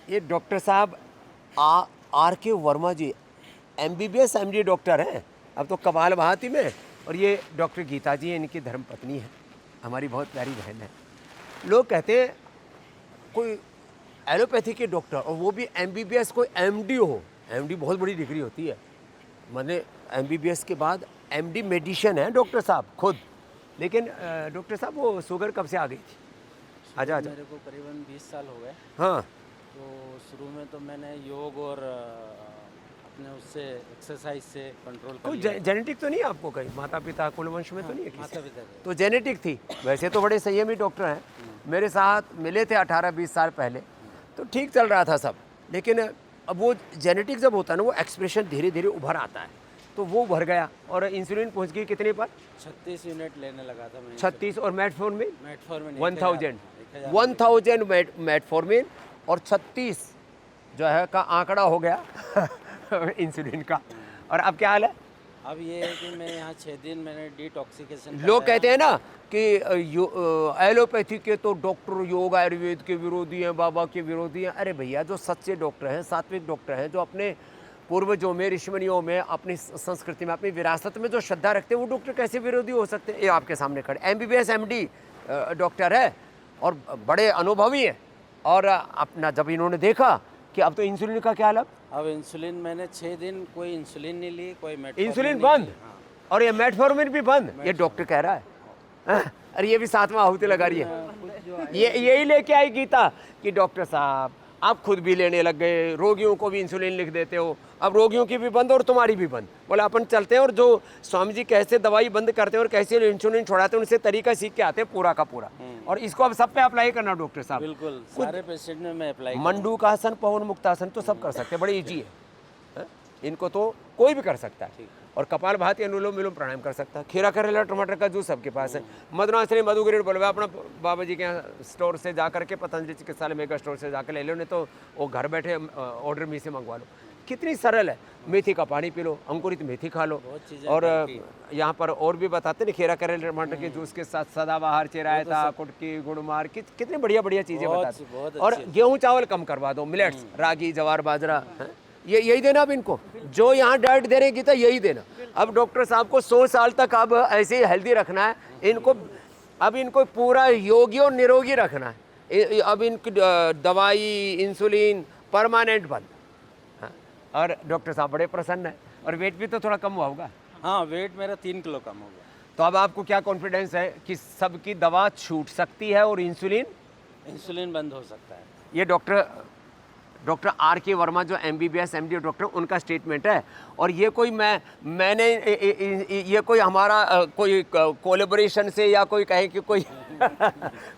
ये डॉक्टर साहब आर के वर्मा जी एमबीबीएस एमडी डॉक्टर हैं, अब तो कपाल भाती में। और ये डॉक्टर गीता जी हैं, इनकी धर्मपत्नी है, हमारी बहुत प्यारी बहन है। लोग कहते हैं कोई एलोपैथी के डॉक्टर और वो भी एमबीबीएस कोई एमडी हो, एमडी बहुत बड़ी डिग्री होती है, मैंने एमबीबीएस के बाद एमडी मेडिसिन है डॉक्टर साहब खुद। लेकिन डॉक्टर साहब वो शुगर कब से आ गई थी? आजा आजा। मेरे को करीबन 20 साल हो गए। हाँ, तो शुरू में तो मैंने योग और अपने उससे एक्सरसाइज से कंट्रोल कर कोई लिया। जेनेटिक तो नहीं है आपको, कहीं माता पिता कुल वंश में तो नहीं है किसी? माता पिता के। तो जेनेटिक थी। वैसे तो बड़े संयमी डॉक्टर हैं, मेरे साथ मिले थे 18-20 साल पहले, तो ठीक चल रहा था सब। लेकिन अब वो जेनेटिक जब होता है ना, वो एक्सप्रेशन धीरे धीरे उभर आता है, तो वो भर गया और इंसुलिन पहुंच गई कितने पर? 36 यूनिट लेने लगा था मैं। 36। और मेटफॉर्मिन मेटफॉर्मिन 1000 मेटफॉर्मिन और 36 जो है का आंकड़ा हो गया इंसुलिन का। और अब क्या हाल है? अब ये है कि मैं यहाँ 6 दिन मैंने डिटॉक्सिकेशन। लोग कहते हैं ना कि एलोपैथी के तो डॉक्टर योग आयुर्वेद के विरोधी हैं, बाबा के विरोधी हैं। अरे भैया, जो सच्चे डॉक्टर हैं, सात्विक डॉक्टर हैं, जो अपने पूर्वजों में, ऋषिमुनियों में, अपनी संस्कृति में, अपनी विरासत में जो श्रद्धा रखते हैं, वो डॉक्टर कैसे विरोधी हो सकते हैं? ये आपके सामने खड़े एमबीबीएस एमडी डॉक्टर है और बड़े अनुभवी हैं। और अपना जब इन्होंने देखा कि अब तो इंसुलिन का क्या हाल, अब इंसुलिन मैंने 6 दिन कोई इंसुलिन नहीं ली, कोई मेटफॉर्मिन इंसुलिन नहीं बंद ली। हाँ। और ये मेटफॉर्मिन भी बंद, ये डॉक्टर कह रहा है। अरे ये भी सातवां आहुति लगा रही है। ये यही लेके आई गीता कि डॉक्टर साहब आप खुद भी लेने लग गए, रोगियों को भी इंसुलिन लिख देते हो, अब रोगियों की भी बंद और तुम्हारी भी बंद। बोला अपन चलते हैं और जो स्वामी जी कैसे दवाई बंद करते हैं और कैसे इंसुलिन छोड़ाते हैं, उनसे तरीका सीख के आते हैं पूरा का पूरा। और इसको अब सब पे अप्लाई करना डॉक्टर साहब। बिल्कुल सारे पेशेंट में मैं अप्लाई। मंडूकासन, पवन मुक्तासन तो सब कर सकते हैं, बड़ी ईजी है। इनको तो कोई भी कर सकता है। और कपाल भाती, अनुलोम विलोम प्राणायाम कर सकता है। खीरा करेला टमाटर का जूस सबके पास है। मधुनाश्री मधुगिरी बोलवा अपना बाबा जी के यहाँ स्टोर से जा करके, पतंजलि चिकित्सालय मेगा स्टोर से जाकर ले लो, नहीं तो वो घर बैठे ऑर्डर में से मंगवा लो। कितनी सरल है। मेथी का पानी पी लो, अंकुरित मेथी खा लो। और यहाँ पर और भी बताते नहीं, खीरा करेला टमाटर के जूस के साथ सदाबहार, चिरायता, कुटकी, गुड़मार, कितनी बढ़िया बढ़िया चीज़ें बताते। और गेहूँ चावल कम करवा दो, मिलेट्स, रागी, जवार, बाजरा, ये यही देना अब इनको, जो यहाँ डाइट दे रहे गीता, यही देना। अब डॉक्टर साहब को 100 साल तक अब ऐसे ही हेल्दी रखना है इनको। अब इनको पूरा योगी और निरोगी रखना है। अब इनकी दवाई, इंसुलिन परमानेंट बंद। हाँ। और डॉक्टर साहब बड़े प्रसन्न है। और वेट भी तो थोड़ा कम हुआ होगा? हाँ, वेट मेरा 3 किलो कम हो गया। तो अब आपको क्या कॉन्फिडेंस है कि सबकी दवा छूट सकती है और इंसुलिन बंद हो सकता है? ये डॉक्टर आर के वर्मा जो एमबीबीएस एमडी डॉक्टर, उनका स्टेटमेंट है। और ये कोई मैंने ये कोई हमारा कोई कोलैबोरेशन से या कोई कहे कि कोई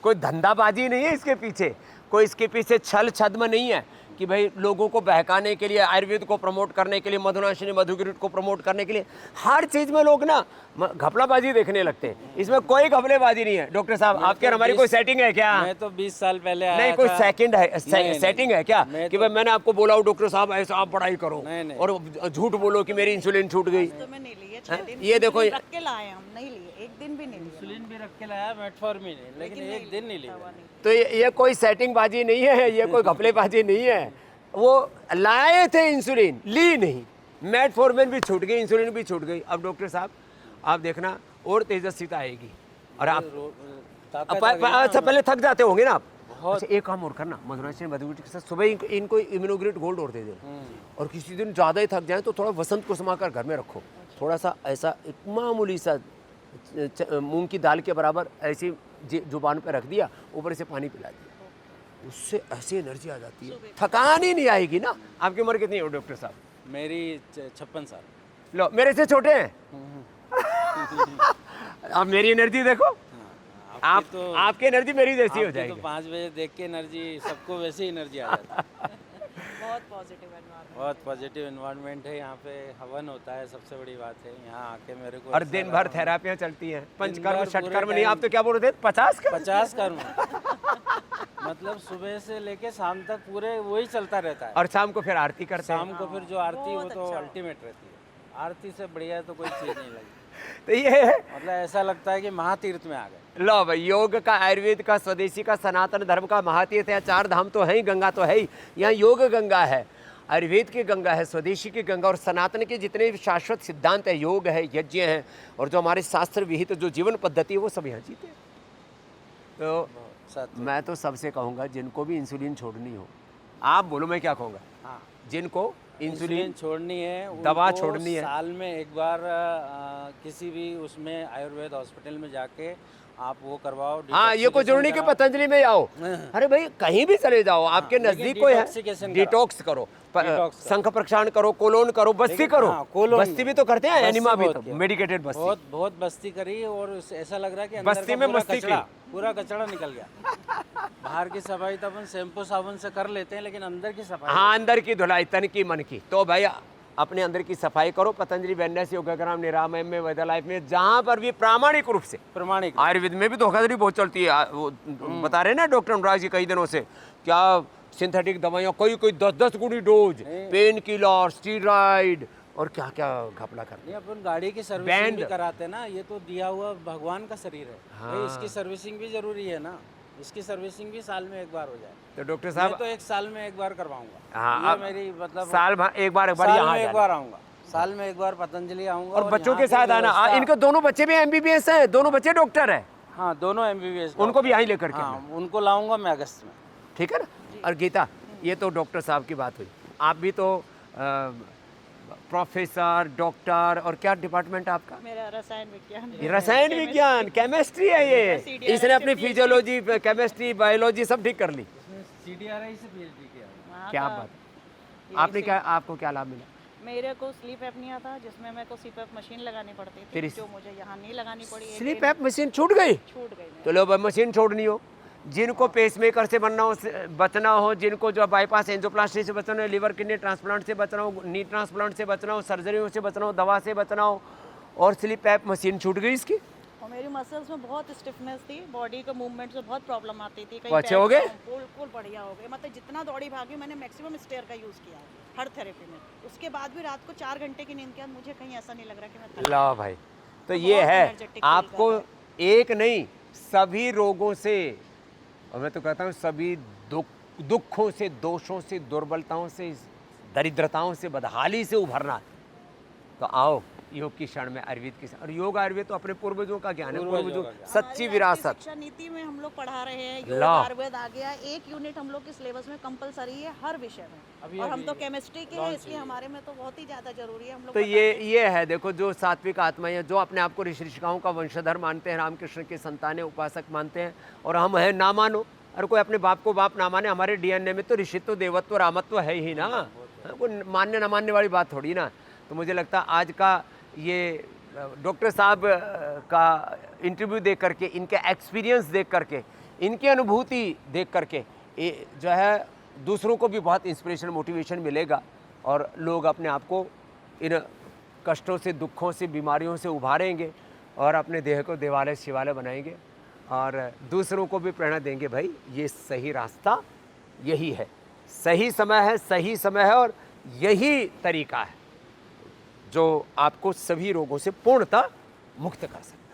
कोई धंधाबाजी नहीं है इसके पीछे, कोई इसके पीछे छल छद्म नहीं है कि भाई लोगों को बहकाने के लिए, आयुर्वेद को प्रमोट करने के लिए, मधुनाशिनी मधुगिरी को प्रमोट करने के लिए, हर चीज़ में लोग ना घपलाबाजी देखने लगते हैं। इसमें कोई घपलेबाजी नहीं है। डॉक्टर साहब आपके और हमारी कोई सेटिंग है क्या? मैं तो 20 साल पहले आया नहीं, कोई था। सेकंड है, सेटिंग है क्या कि भाई मैंने आपको बोला डॉक्टर साहब ऐसा आप पढ़ाई करो और झूठ बोलो कि मेरी इंसुलिन छूट गई? तो मैं नहीं लिए 6 दिन। ये देखो, रख के लाए हम, नहीं लिए, एक दिन भी नहीं लिए। इंसुलिन भी रख के लाया, मेटफॉर्मिन, लेकिन एक दिन नहीं लिया। तो ये कोई सेटिंग बाजी नहीं है, ये कोई घपलेबाजी नहीं है। वो लाए थे इंसुलिन, ली नहीं, मेटफॉर्मिन भी छूट गई, इंसुलिन भी छूट गई। अब डॉक्टर साहब आप देखना और तेजस्विता आएगी। और आप अच्छा पहले थक जाते होंगे ना आप? अच्छा, एक काम और करना, मधुनाशिनी मधुगिरी के साथ सुबह इनको इम्यूनोग्रेट गोल्ड और दे देना। और किसी दिन ज़्यादा ही थक जाए तो थोड़ा वसंत को समाकर घर में रखो, थोड़ा सा ऐसा एक मामूली सा मूंग की दाल के बराबर ऐसी जुबान पे रख दिया, ऊपर से पानी पिला दिया, उससे ऐसी एनर्जी आ जाती है, थकान ही नहीं आएगी ना। आपकी उम्र कितनी है डॉक्टर साहब? मेरी 56 साल। लो, मेरे से छोटे हैं। आप मेरी एनर्जी देखो, आपकी एनर्जी मेरी जैसी हो जाएगी। तो 5 बजे देख के एनर्जी, सबको वैसे ही एनर्जी आ जाती है। बहुत पॉजिटिव एनवायरनमेंट, बहुत पॉजिटिव एनवायरनमेंट है यहाँ पे। हवन होता है, सबसे बड़ी बात है यहाँ आके मेरे को। और दिन भर थेरापियाँ चलती हैं, पंचकर्म षटकर्म नहीं, आप तो क्या बोल रहे थे 50 कर्म मतलब सुबह से लेके शाम तक पूरे वही चलता रहता है। और शाम को फिर आरती करते हैं। शाम को फिर जो आरती, वो तो अल्टीमेट रहती है। आरती से बढ़िया तो कोई चीज़ नहीं लगी। तो ये है, मतलब ऐसा लगता है कि महातीर्थ में आ गए। लो भाई, योग का, आयुर्वेद का, स्वदेशी का, सनातन धर्म का महातीर्थ है। 4 धाम तो है ही, गंगा तो है ही। यहाँ योग गंगा है, आयुर्वेद की गंगा है, स्वदेशी की गंगा, और सनातन के जितने भी शाश्वत सिद्धांत है, योग है, यज्ञ है, और जो हमारे शास्त्र विहित जो जीवन पद्धति है, वो सब यहाँ जीते हैं। तो सच। मैं तो सबसे कहूँगा, जिनको भी इंसुलिन छोड़नी हो, आप बोलो मैं क्या कहूँगा, हाँ, जिनको इंसुलिन इंसुलिन छोड़नी है, दवा उनको छोड़नी है, साल में एक बार किसी भी उसमें आयुर्वेद हॉस्पिटल में जाके आप वो करवाओ। हाँ, ये कोई जरूरी नहीं कि पतंजलि में आओ, अरे भाई कहीं भी चले जाओ, आपके नजदीक कोई है, डिटॉक्स करो, शंख प्रक्षालन करो, कोलोन करो, बस्ती करो। बस्ती भी तो करते हैं, एनिमा भी, तो मेडिकेटेड बस्ती। बहुत बस्ती करी, और ऐसा लग रहा है कि बस्ती अंदर में का मस्ती की। पूरा कचरा निकल गया। बाहर की सफाई तो अपन शैम्पू साबुन से कर लेते हैं, लेकिन अंदर की सफाई, हाँ, अंदर की धुलाई, तन की मन की। तो भाई अपने अंदर की सफाई करो। पतंजलि वेलनेस, योगाग्राम, निरामय में, वेदा लाइफ में, जहाँ पर भी प्रामाणिक रूप से, प्रमाणिक। आयुर्वेद में भी धोखाधड़ी बहुत चलती है। वो बता रहे हैं ना डॉक्टर अनुराग जी कई दिनों से, क्या सिंथेटिक दवाइयाँ, कोई 10-10 गुनी डोज, पेन किलर, स्टीरॉइड, और क्या क्या घपला करते नहीं, अपन गाड़ी की सर्विसिंग भी कराते हैं ना, ये तो दिया हुआ भगवान का शरीर है। भाई इसकी सर्विसिंग भी जरूरी है ना, इसकी सर्विसिंग भी साल में एक बार हो जाए। तो डॉक्टर मैं साहब, तो एक साल में एक बार करवाऊंगा। हाँ, ये अब मेरी मतलब साल भर एक बार साल यहाँ में एक जाना। बार आऊंगा, साल में एक बार पतंजलि आऊंगा। और बच्चों यहाँ के की साथ आना। व्यवस्था- इनके दोनों बच्चे भी एमबीबीएस हैं, दोनों बच्चे डॉक्टर हैं, हाँ, दोनों MBBS उनको भी यहीं लेकर के हाँ, आना। उनको लाऊंगा मैं अगस्त में। ठीक है ना। और गीता, ये तो डॉक्टर साहब की बात हुई, आप भी तो प्रोफेसर, डॉक्टर, और क्या डिपार्टमेंट है आपका? मेरा रसायन विज्ञान ये रसायन विज्ञान, केमिस्ट्री है ये। इसने अपनी फिजियोलॉजी, केमिस्ट्री, बायोलॉजी सब ठीक कर ली। CDRI से PhD किया। वहाँ क्या का- बात है। आपने क्या, आपको क्या लाभ मिला? मेरे को स्लीप एपनिया था, जिसमें मेरे को CPAP मशीन लगानी पड़ती थी, तेरी- जो मुझे यहाँ नहीं लगानी पड़ी। एक स्लीप दिन ऐप मशीन छूट गई? छूट गई मेरी। तो लो भाई, मशीन छोड़नी हो, जिनको पेसमेकर से बचना हो, जिनको जो बाईपास एंजियोप्लास्टी से बचना हो, लिवर किडनी ट्रांसप्लांट से बचना हो, नी ट्रांसप्लांट से बचना हो, सर्जरियों से बचना हो, दवा से बचना हो, और स्लीप ऐप मशीन छूट गई इसकी। और मेरी मसल्स में बहुत स्टिफनेस थी, बॉडी के मूवमेंट में बहुत प्रॉब्लम आती थी। वो अच्छे हो गए? बिल्कुल बढ़िया हो गए। मतलब जितना दौड़ी भागी, मैंने मैक्सिमम स्टेयर का यूज़ किया है हर थेरेपी में। उसके बाद भी रात को 4 घंटे की नींद के बाद मुझे कहीं ऐसा नहीं लग रहा कि मैं थक ला भाई, तो बहुत ये है energetic feel आपको कर एक नहीं, सभी रोगों से, और मैं तो कहता हूँ सभी दुखों से, दोषों से, दुर्बलताओं से, दरिद्रताओं से, बदहाली से उभरना। तो आओ योग की क्षण में, आयुर्वेद की क्षण। और योग आयुर्वेद तो अपने पूर्वजों का ज्ञान है, पूर्वजों सच्ची हमारी विरासत। शिक्षा नीति में हम लोग पढ़ा रहे हैं, योग ला। आयुर्वेद आ गया। एक यूनिट हम लोग के सिलेबस में कंपलसरी है हर विषय में। और हम तो केमिस्ट्री के हैं, इसलिए हमारे में तो बहुत ही ज़्यादा जरूरी है। हम लोग तो ये है, देखो, जो सात्विक आत्मा है, जो अपने आप को ऋषि ऋषिकाओं का वंशधर मानते हैं, रामकृष्ण के संतान है, उपासक मानते हैं, और हम है ना मानो, और कोई अपने बाप को बाप ना माने, हमारे DNA में तो ऋषित्व, देवत्व, रामत्व है ही ना, कोई मानने ना मानने वाली बात थोड़ी ना। तो मुझे लगता है आज का ये डॉक्टर साहब का इंटरव्यू देख करके, इनके एक्सपीरियंस देख करके, इनकी अनुभूति देख करके, ये जो है दूसरों को भी बहुत इंस्पिरेशन, मोटिवेशन मिलेगा, और लोग अपने आप को इन कष्टों से, दुखों से, बीमारियों से उभारेंगे, और अपने देह को देवालय शिवालय बनाएंगे, और दूसरों को भी प्रेरणा देंगे, भाई ये सही रास्ता यही है, सही समय है, और यही तरीका है जो आपको सभी रोगों से पूर्णतः मुक्त कर सकता है।